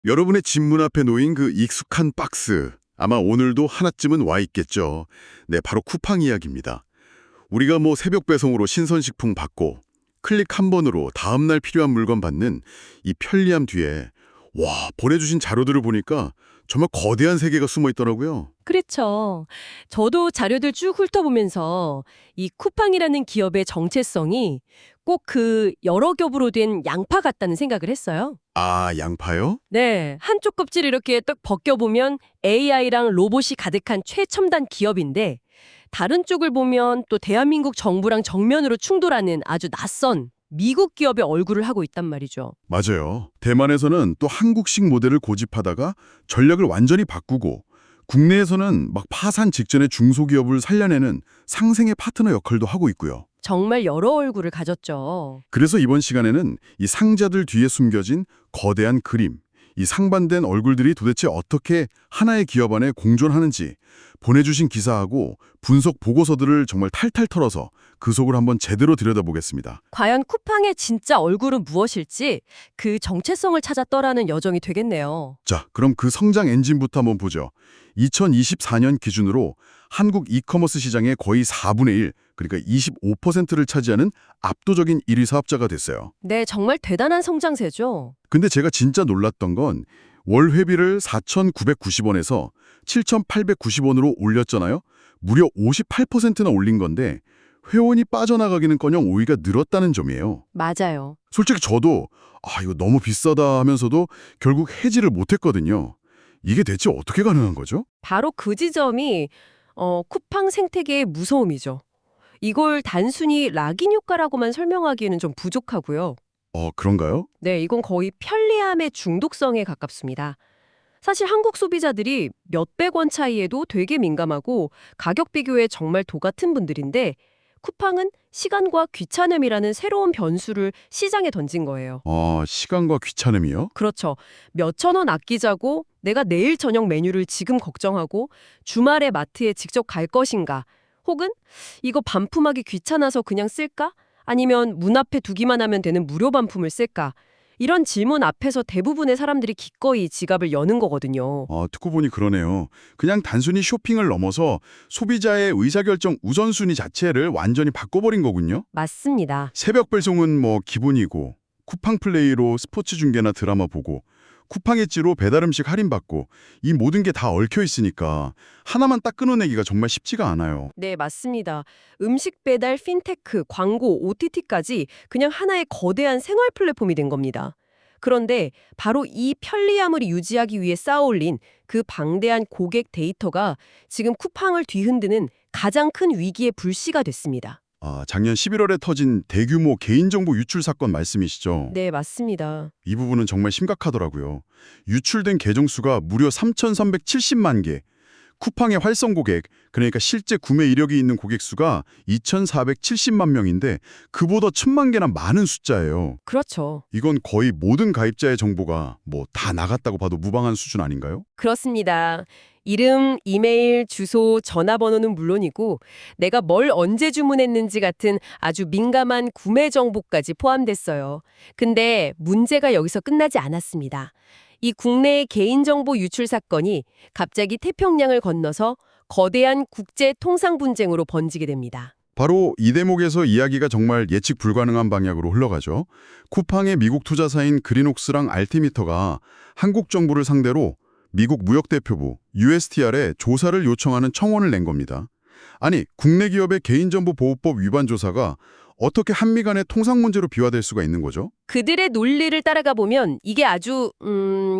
여러분의 집 문 앞에 놓인 그 익숙한 박스, 아마 오늘도 하나쯤은 와 있겠죠. 네, 바로 쿠팡 이야기입니다. 우리가 뭐 새벽 배송으로 신선식품 받고 클릭 한 번으로 다음날 필요한 물건 받는 이 편리함 뒤에 보내주신 자료들을 보니까 정말 거대한 세계가 숨어 있더라고요. 그렇죠. 저도 자료들 쭉 훑어보면서 이 쿠팡이라는 기업의 정체성이 꼭 그 여러 겹으로 된 양파 같다는 생각을 했어요. 아, 양파요? 네, 한쪽 껍질 이렇게 딱 벗겨보면 AI랑 로봇이 가득한 최첨단 기업인데 다른 쪽을 보면 또 대한민국 정부랑 정면으로 충돌하는 아주 낯선 미국 기업의 얼굴을 하고 있단 말이죠. 맞아요. 대만에서는 또 한국식 모델을 고집하다가 전략을 완전히 바꾸고 국내에서는 막 파산 직전에 중소기업을 살려내는 상생의 파트너 역할도 하고 있고요. 정말 여러 얼굴을 가졌죠. 그래서 이번 시간에는 이 상자들 뒤에 숨겨진 거대한 그림, 이 상반된 얼굴들이 도대체 어떻게 하나의 기업 안에 공존하는지 보내주신 기사하고 분석 보고서들을 정말 탈탈 털어서 그 속을 한번 제대로 들여다보겠습니다. 과연 쿠팡의 진짜 얼굴은 무엇일지 그 정체성을 찾아 떠나는 여정이 되겠네요. 자, 그럼 그 성장 엔진부터 한번 보죠. 2024년 기준으로 한국 이커머스 시장의 거의 4분의 1, 그러니까 25%를 차지하는 압도적인 1위 사업자가 됐어요. 네, 정말 대단한 성장세죠. 근데 제가 진짜 놀랐던 건 월 회비를 4,990원에서 7,890원으로 올렸잖아요. 무려 58%나 올린 건데 회원이 빠져나가기는커녕 오히려 늘었다는 점이에요. 맞아요. 솔직히 저도 이거 너무 비싸다 하면서도 결국 해지를 못했거든요. 이게 대체 어떻게 가능한 거죠? 바로 그 지점이 쿠팡 생태계의 무서움이죠. 이걸 단순히 락인 효과라고만 설명하기에는 좀 부족하고요. 그런가요? 네, 이건 거의 편리함의 중독성에 가깝습니다. 사실 한국 소비자들이 몇백 원 차이에도 되게 민감하고 가격 비교에 정말 도 같은 분들인데 쿠팡은 시간과 귀찮음이라는 새로운 변수를 시장에 던진 거예요. 시간과 귀찮음이요? 그렇죠. 몇천 원 아끼자고 내가 내일 저녁 메뉴를 지금 걱정하고 주말에 마트에 직접 갈 것인가? 혹은 이거 반품하기 귀찮아서 그냥 쓸까? 아니면 문 앞에 두기만 하면 되는 무료 반품을 쓸까? 이런 질문 앞에서 대부분의 사람들이 기꺼이 지갑을 여는 거거든요. 듣고 보니 그러네요. 그냥 단순히 쇼핑을 넘어서 소비자의 의사결정 우선순위 자체를 완전히 바꿔버린 거군요. 맞습니다. 새벽 배송은 뭐 기본이고 쿠팡 플레이로 스포츠 중계나 드라마 보고 쿠팡 엣지로 배달음식 할인받고 이 모든 게 다 얽혀 있으니까 하나만 딱 끊어내기가 정말 쉽지가 않아요. 네, 맞습니다. 음식 배달, 핀테크, 광고, OTT까지 그냥 하나의 거대한 생활 플랫폼이 된 겁니다. 그런데 바로 이 편리함을 유지하기 위해 쌓아올린 그 방대한 고객 데이터가 지금 쿠팡을 뒤흔드는 가장 큰 위기의 불씨가 됐습니다. 작년 11월에 터진 대규모 개인정보 유출 사건 말씀이시죠? 네, 맞습니다. 이 부분은 정말 심각하더라고요. 유출된 계정 수가 무려 3,370만 개. 쿠팡의 활성 고객, 그러니까 실제 구매 이력이 있는 고객 수가 2,470만 명인데 그보다 1,000만 개나 많은 숫자예요. 그렇죠. 이건 거의 모든 가입자의 정보가 뭐 다 나갔다고 봐도 무방한 수준 아닌가요? 그렇습니다. 이름, 이메일, 주소, 전화번호는 물론이고 내가 뭘 언제 주문했는지 같은 아주 민감한 구매 정보까지 포함됐어요. 근데 문제가 여기서 끝나지 않았습니다. 이 국내의 개인정보 유출 사건이 갑자기 태평양을 건너서 거대한 국제 통상 분쟁으로 번지게 됩니다. 바로 이 대목에서 이야기가 정말 예측 불가능한 방향으로 흘러가죠. 쿠팡의 미국 투자사인 그린옥스랑 알티미터가 한국 정부를 상대로 미국 무역대표부 USTR에 조사를 요청하는 청원을 낸 겁니다. 아니, 국내 기업의 개인정보보호법 위반 조사가 어떻게 한미 간의 통상 문제로 비화될 수가 있는 거죠? 그들의 논리를 따라가 보면 이게 아주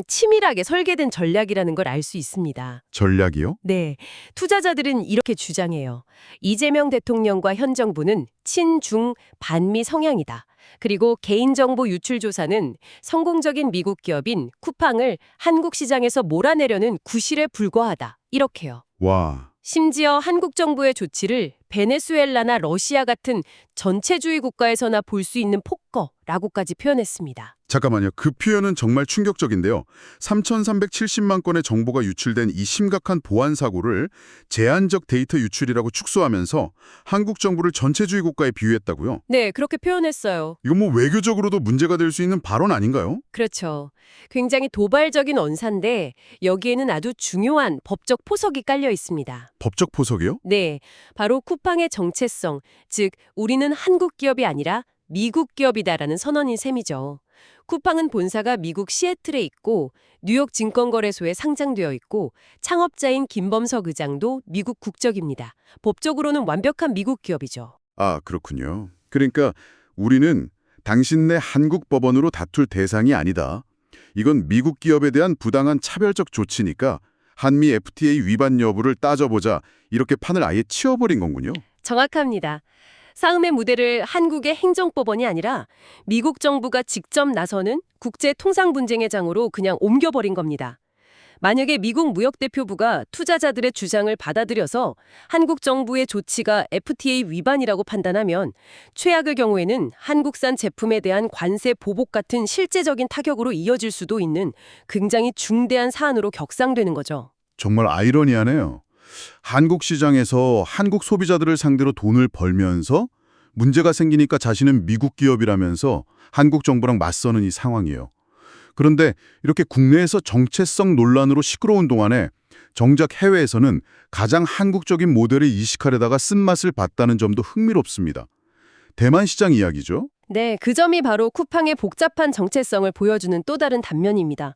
치밀하게 설계된 전략이라는 걸 알 수 있습니다. 전략이요? 네, 투자자들은 이렇게 주장해요. 이재명 대통령과 현 정부는 친중 반미 성향이다. 그리고 개인정보 유출 조사는 성공적인 미국 기업인 쿠팡을 한국 시장에서 몰아내려는 구실에 불과하다. 이렇게요. 와, 심지어 한국 정부의 조치를 베네수엘라나 러시아 같은 전체주의 국가에서나 볼 수 있는 폭거라고까지 표현했습니다. 잠깐만요. 그 표현은 정말 충격적인데요. 3,370만 건의 정보가 유출된 이 심각한 보안 사고를 제한적 데이터 유출이라고 축소하면서 한국 정부를 전체주의 국가에 비유했다고요? 네, 그렇게 표현했어요. 이건 뭐 외교적으로도 문제가 될 수 있는 발언 아닌가요? 그렇죠. 굉장히 도발적인 언사인데 여기에는 아주 중요한 법적 포석이 깔려 있습니다. 법적 포석이요? 네, 바로 쿠팡의 정체성, 즉 우리는 한국 기업이 아니라 미국 기업이다라는 선언인 셈이죠. 쿠팡은 본사가 미국 시애틀에 있고 뉴욕 증권거래소에 상장되어 있고 창업자인 김범석 의장도 미국 국적입니다. 법적으로는 완벽한 미국 기업이죠. 아, 그렇군요. 그러니까 우리는 당신네 한국 법원으로 다툴 대상이 아니다. 이건 미국 기업에 대한 부당한 차별적 조치니까 한미 FTA 위반 여부를 따져보자. 이렇게 판을 아예 치워버린 거군요. 정확합니다. 싸움의 무대를 한국의 행정법원이 아니라 미국 정부가 직접 나서는 국제통상분쟁회장으로 그냥 옮겨버린 겁니다. 만약에 미국 무역대표부가 투자자들의 주장을 받아들여서 한국 정부의 조치가 FTA 위반이라고 판단하면 최악의 경우에는 한국산 제품에 대한 관세 보복 같은 실제적인 타격으로 이어질 수도 있는 굉장히 중대한 사안으로 격상되는 거죠. 정말 아이러니하네요. 한국 시장에서 한국 소비자들을 상대로 돈을 벌면서 문제가 생기니까 자신은 미국 기업이라면서 한국 정부랑 맞서는 이 상황이에요. 그런데 이렇게 국내에서 정체성 논란으로 시끄러운 동안에 정작 해외에서는 가장 한국적인 모델을 이식하려다가 쓴맛을 봤다는 점도 흥미롭습니다. 대만 시장 이야기죠? 네, 그 점이 바로 쿠팡의 복잡한 정체성을 보여주는 또 다른 단면입니다.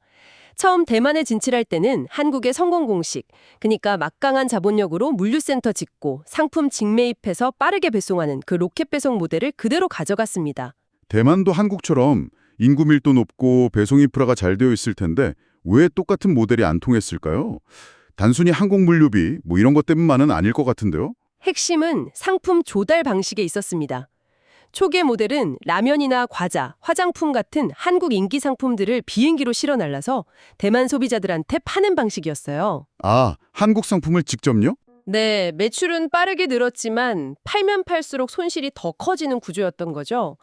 처음 대만에 진출할 때는 한국의 성공 공식, 그러니까 막강한 자본력으로 물류센터 짓고 상품 직매입해서 빠르게 배송하는 그 로켓 배송 모델을 그대로 가져갔습니다. 대만도 한국처럼 인구 밀도 높고 배송 인프라가 잘 되어 있을 텐데 왜 똑같은 모델이 안 통했을까요? 단순히 항공 물류비 뭐 이런 것 때문만은 아닐 것 같은데요? 핵심은 상품 조달 방식에 있었습니다. 초기의 모델은 라면이나 과자, 화장품 같은 한국 인기 상품들을 비행기로 실어 날라서 대만 소비자들한테 파는 방식이었어요. 아, 한국 상품을 직접요? 네, 매출은 빠르게 늘었지만 팔면 팔수록 손실이 더 커지는 구조였던 거죠.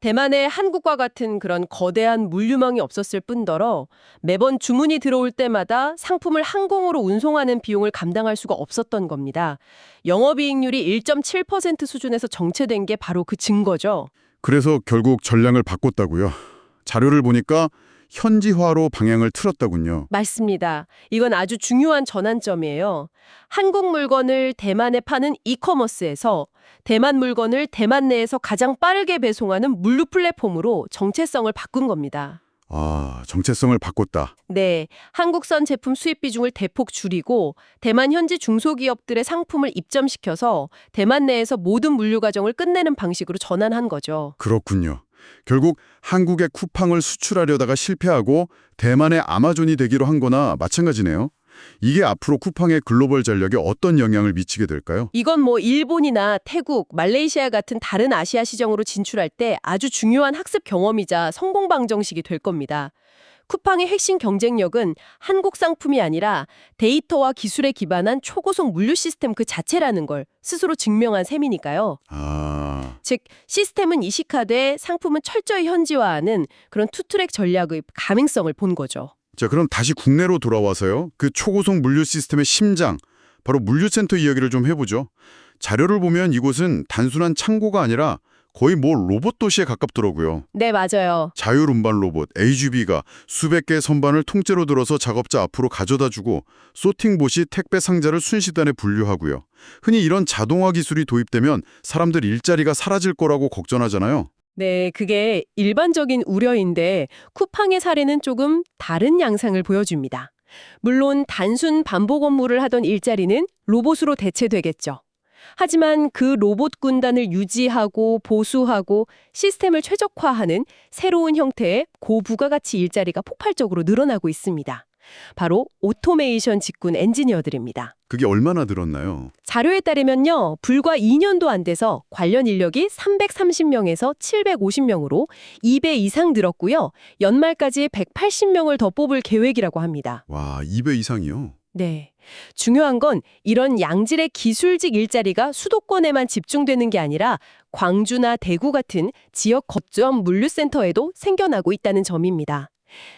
대만에 한국과 같은 그런 거대한 물류망이 없었을 뿐더러 매번 주문이 들어올 때마다 상품을 항공으로 운송하는 비용을 감당할 수가 없었던 겁니다. 영업이익률이 1.7% 수준에서 정체된 게 바로 그 증거죠. 그래서 결국 전략을 바꿨다고요. 자료를 보니까 현지화로 방향을 틀었다군요. 맞습니다. 이건 아주 중요한 전환점이에요. 한국 물건을 대만에 파는 이커머스에서 대만 물건을 대만 내에서 가장 빠르게 배송하는 물류 플랫폼으로 정체성을 바꾼 겁니다. 아, 정체성을 바꿨다. 네, 한국산 제품 수입 비중을 대폭 줄이고 대만 현지 중소기업들의 상품을 입점시켜서 대만 내에서 모든 물류 과정을 끝내는 방식으로 전환한 거죠. 그렇군요. 결국 한국에 쿠팡을 수출하려다가 실패하고 대만의 아마존이 되기로 한 거나 마찬가지네요. 이게 앞으로 쿠팡의 글로벌 전략에 어떤 영향을 미치게 될까요? 이건 뭐 일본이나 태국, 말레이시아 같은 다른 아시아 시장으로 진출할 때 아주 중요한 학습 경험이자 성공 방정식이 될 겁니다. 쿠팡의 핵심 경쟁력은 한국 상품이 아니라 데이터와 기술에 기반한 초고속 물류 시스템 그 자체라는 걸 스스로 증명한 셈이니까요. 아, 즉 시스템은 이식화돼 상품은 철저히 현지화하는 그런 투트랙 전략의 가능성을 본 거죠. 자, 그럼 다시 국내로 돌아와서요. 그 초고속 물류 시스템의 심장, 바로 물류센터 이야기를 좀 해보죠. 자료를 보면 이곳은 단순한 창고가 아니라 거의 뭐 로봇 도시에 가깝더라고요. 네, 맞아요. 자율 운반 로봇 AGV가 수백 개의 선반을 통째로 들어서 작업자 앞으로 가져다주고 소팅봇이 택배 상자를 순식간에 분류하고요. 흔히 이런 자동화 기술이 도입되면 사람들 일자리가 사라질 거라고 걱정하잖아요. 네, 그게 일반적인 우려인데 쿠팡의 사례는 조금 다른 양상을 보여줍니다. 물론 단순 반복 업무를 하던 일자리는 로봇으로 대체되겠죠. 하지만 그 로봇 군단을 유지하고 보수하고 시스템을 최적화하는 새로운 형태의 고부가가치 일자리가 폭발적으로 늘어나고 있습니다. 바로 오토메이션 직군 엔지니어들입니다. 그게 얼마나 늘었나요? 자료에 따르면요, 불과 2년도 안 돼서 관련 인력이 330명에서 750명으로 2배 이상 늘었고요. 연말까지 180명을 더 뽑을 계획이라고 합니다. 와, 2배 이상이요? 네. 중요한 건 이런 양질의 기술직 일자리가 수도권에만 집중되는 게 아니라 광주나 대구 같은 지역 거점 물류센터에도 생겨나고 있다는 점입니다.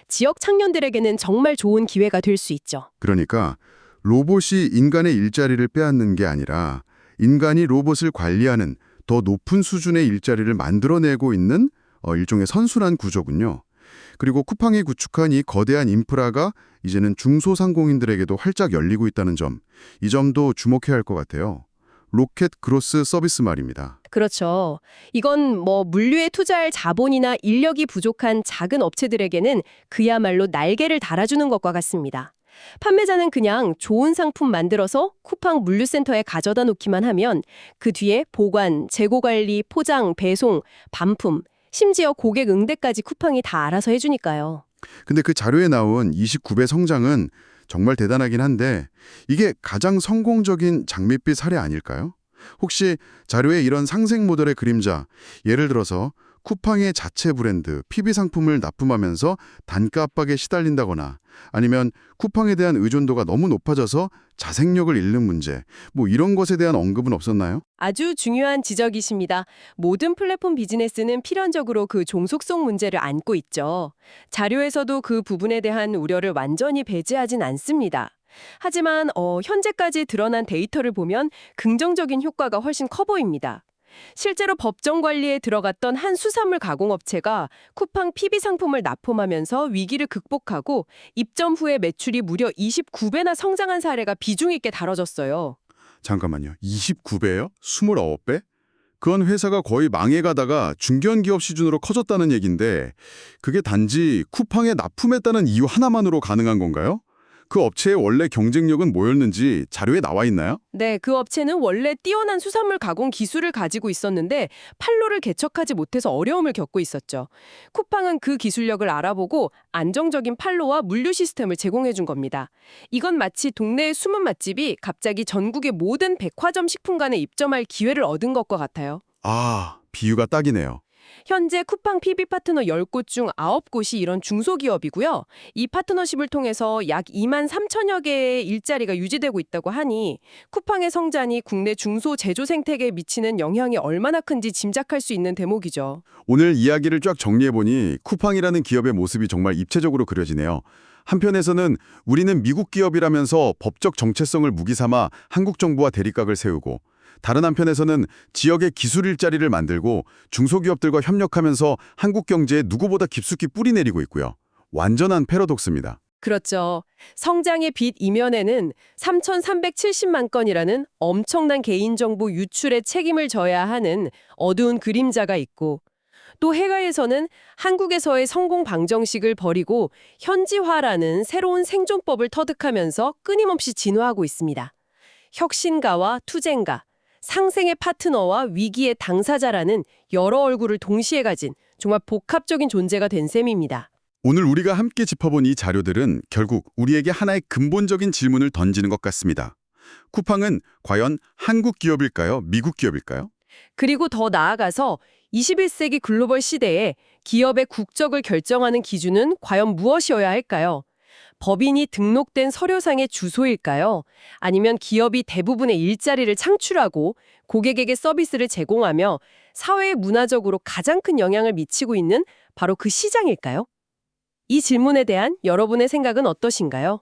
지역 청년들에게는 정말 좋은 기회가 될 수 있죠. 그러니까 로봇이 인간의 일자리를 빼앗는 게 아니라 인간이 로봇을 관리하는 더 높은 수준의 일자리를 만들어내고 있는 일종의 선순환 구조군요. 그리고 쿠팡이 구축한 이 거대한 인프라가 이제는 중소상공인들에게도 활짝 열리고 있다는 점, 이 점도 주목해야 할 것 같아요. 로켓 그로스 서비스 말입니다. 그렇죠. 이건 물류에 투자할 자본이나 인력이 부족한 작은 업체들에게는 그야말로 날개를 달아주는 것과 같습니다. 판매자는 그냥 좋은 상품 만들어서 쿠팡 물류센터에 가져다 놓기만 하면 그 뒤에 보관, 재고 관리, 포장, 배송, 반품, 심지어 고객 응대까지 쿠팡이 다 알아서 해주니까요. 근데 그 자료에 나온 29배 성장은 정말 대단하긴 한데 이게 가장 성공적인 장밋빛 사례 아닐까요? 혹시 자료에 이런 상생 모델의 그림자, 예를 들어서 쿠팡의 자체 브랜드, PB 상품을 납품하면서 단가 압박에 시달린다거나 아니면 쿠팡에 대한 의존도가 너무 높아져서 자생력을 잃는 문제, 이런 것에 대한 언급은 없었나요? 아주 중요한 지적이십니다. 모든 플랫폼 비즈니스는 필연적으로 그 종속성 문제를 안고 있죠. 자료에서도 그 부분에 대한 우려를 완전히 배제하진 않습니다. 하지만 현재까지 드러난 데이터를 보면 긍정적인 효과가 훨씬 커 보입니다. 실제로 법정 관리에 들어갔던 한 수산물 가공업체가 쿠팡 PB 상품을 납품하면서 위기를 극복하고 입점 후에 매출이 무려 29배나 성장한 사례가 비중 있게 다뤄졌어요. 잠깐만요. 29배요? 29배? 그건 회사가 거의 망해가다가 중견기업 수준으로 커졌다는 얘긴데 그게 단지 쿠팡에 납품했다는 이유 하나만으로 가능한 건가요? 그 업체의 원래 경쟁력은 뭐였는지 자료에 나와 있나요? 네, 그 업체는 원래 뛰어난 수산물 가공 기술을 가지고 있었는데 판로를 개척하지 못해서 어려움을 겪고 있었죠. 쿠팡은 그 기술력을 알아보고 안정적인 판로와 물류 시스템을 제공해 준 겁니다. 이건 마치 동네의 숨은 맛집이 갑자기 전국의 모든 백화점 식품관에 입점할 기회를 얻은 것과 같아요. 아, 비유가 딱이네요. 현재 쿠팡 PB 파트너 10곳 중 9곳이 이런 중소기업이고요. 이 파트너십을 통해서 약 2만 3천여 개의 일자리가 유지되고 있다고 하니 쿠팡의 성장이 국내 중소 제조 생태계에 미치는 영향이 얼마나 큰지 짐작할 수 있는 대목이죠. 오늘 이야기를 쫙 정리해보니 쿠팡이라는 기업의 모습이 정말 입체적으로 그려지네요. 한편에서는 우리는 미국 기업이라면서 법적 정체성을 무기 삼아 한국 정부와 대립각을 세우고 다른 한편에서는 지역의 기술 일자리를 만들고 중소기업들과 협력하면서 한국 경제에 누구보다 깊숙이 뿌리 내리고 있고요. 완전한 패러독스입니다. 그렇죠. 성장의 빛 이면에는 3,370만 건이라는 엄청난 개인정보 유출에 책임을 져야 하는 어두운 그림자가 있고 또 해외에서는 한국에서의 성공 방정식을 버리고 현지화라는 새로운 생존법을 터득하면서 끊임없이 진화하고 있습니다. 혁신가와 투쟁가, 상생의 파트너와 위기의 당사자라는 여러 얼굴을 동시에 가진 정말 복합적인 존재가 된 셈입니다. 오늘 우리가 함께 짚어본 이 자료들은 결국 우리에게 하나의 근본적인 질문을 던지는 것 같습니다. 쿠팡은 과연 한국 기업일까요? 미국 기업일까요? 그리고 더 나아가서 21세기 글로벌 시대에 기업의 국적을 결정하는 기준은 과연 무엇이어야 할까요? 법인이 등록된 서류상의 주소일까요? 아니면 기업이 대부분의 일자리를 창출하고 고객에게 서비스를 제공하며 사회에 문화적으로 가장 큰 영향을 미치고 있는 바로 그 시장일까요? 이 질문에 대한 여러분의 생각은 어떠신가요?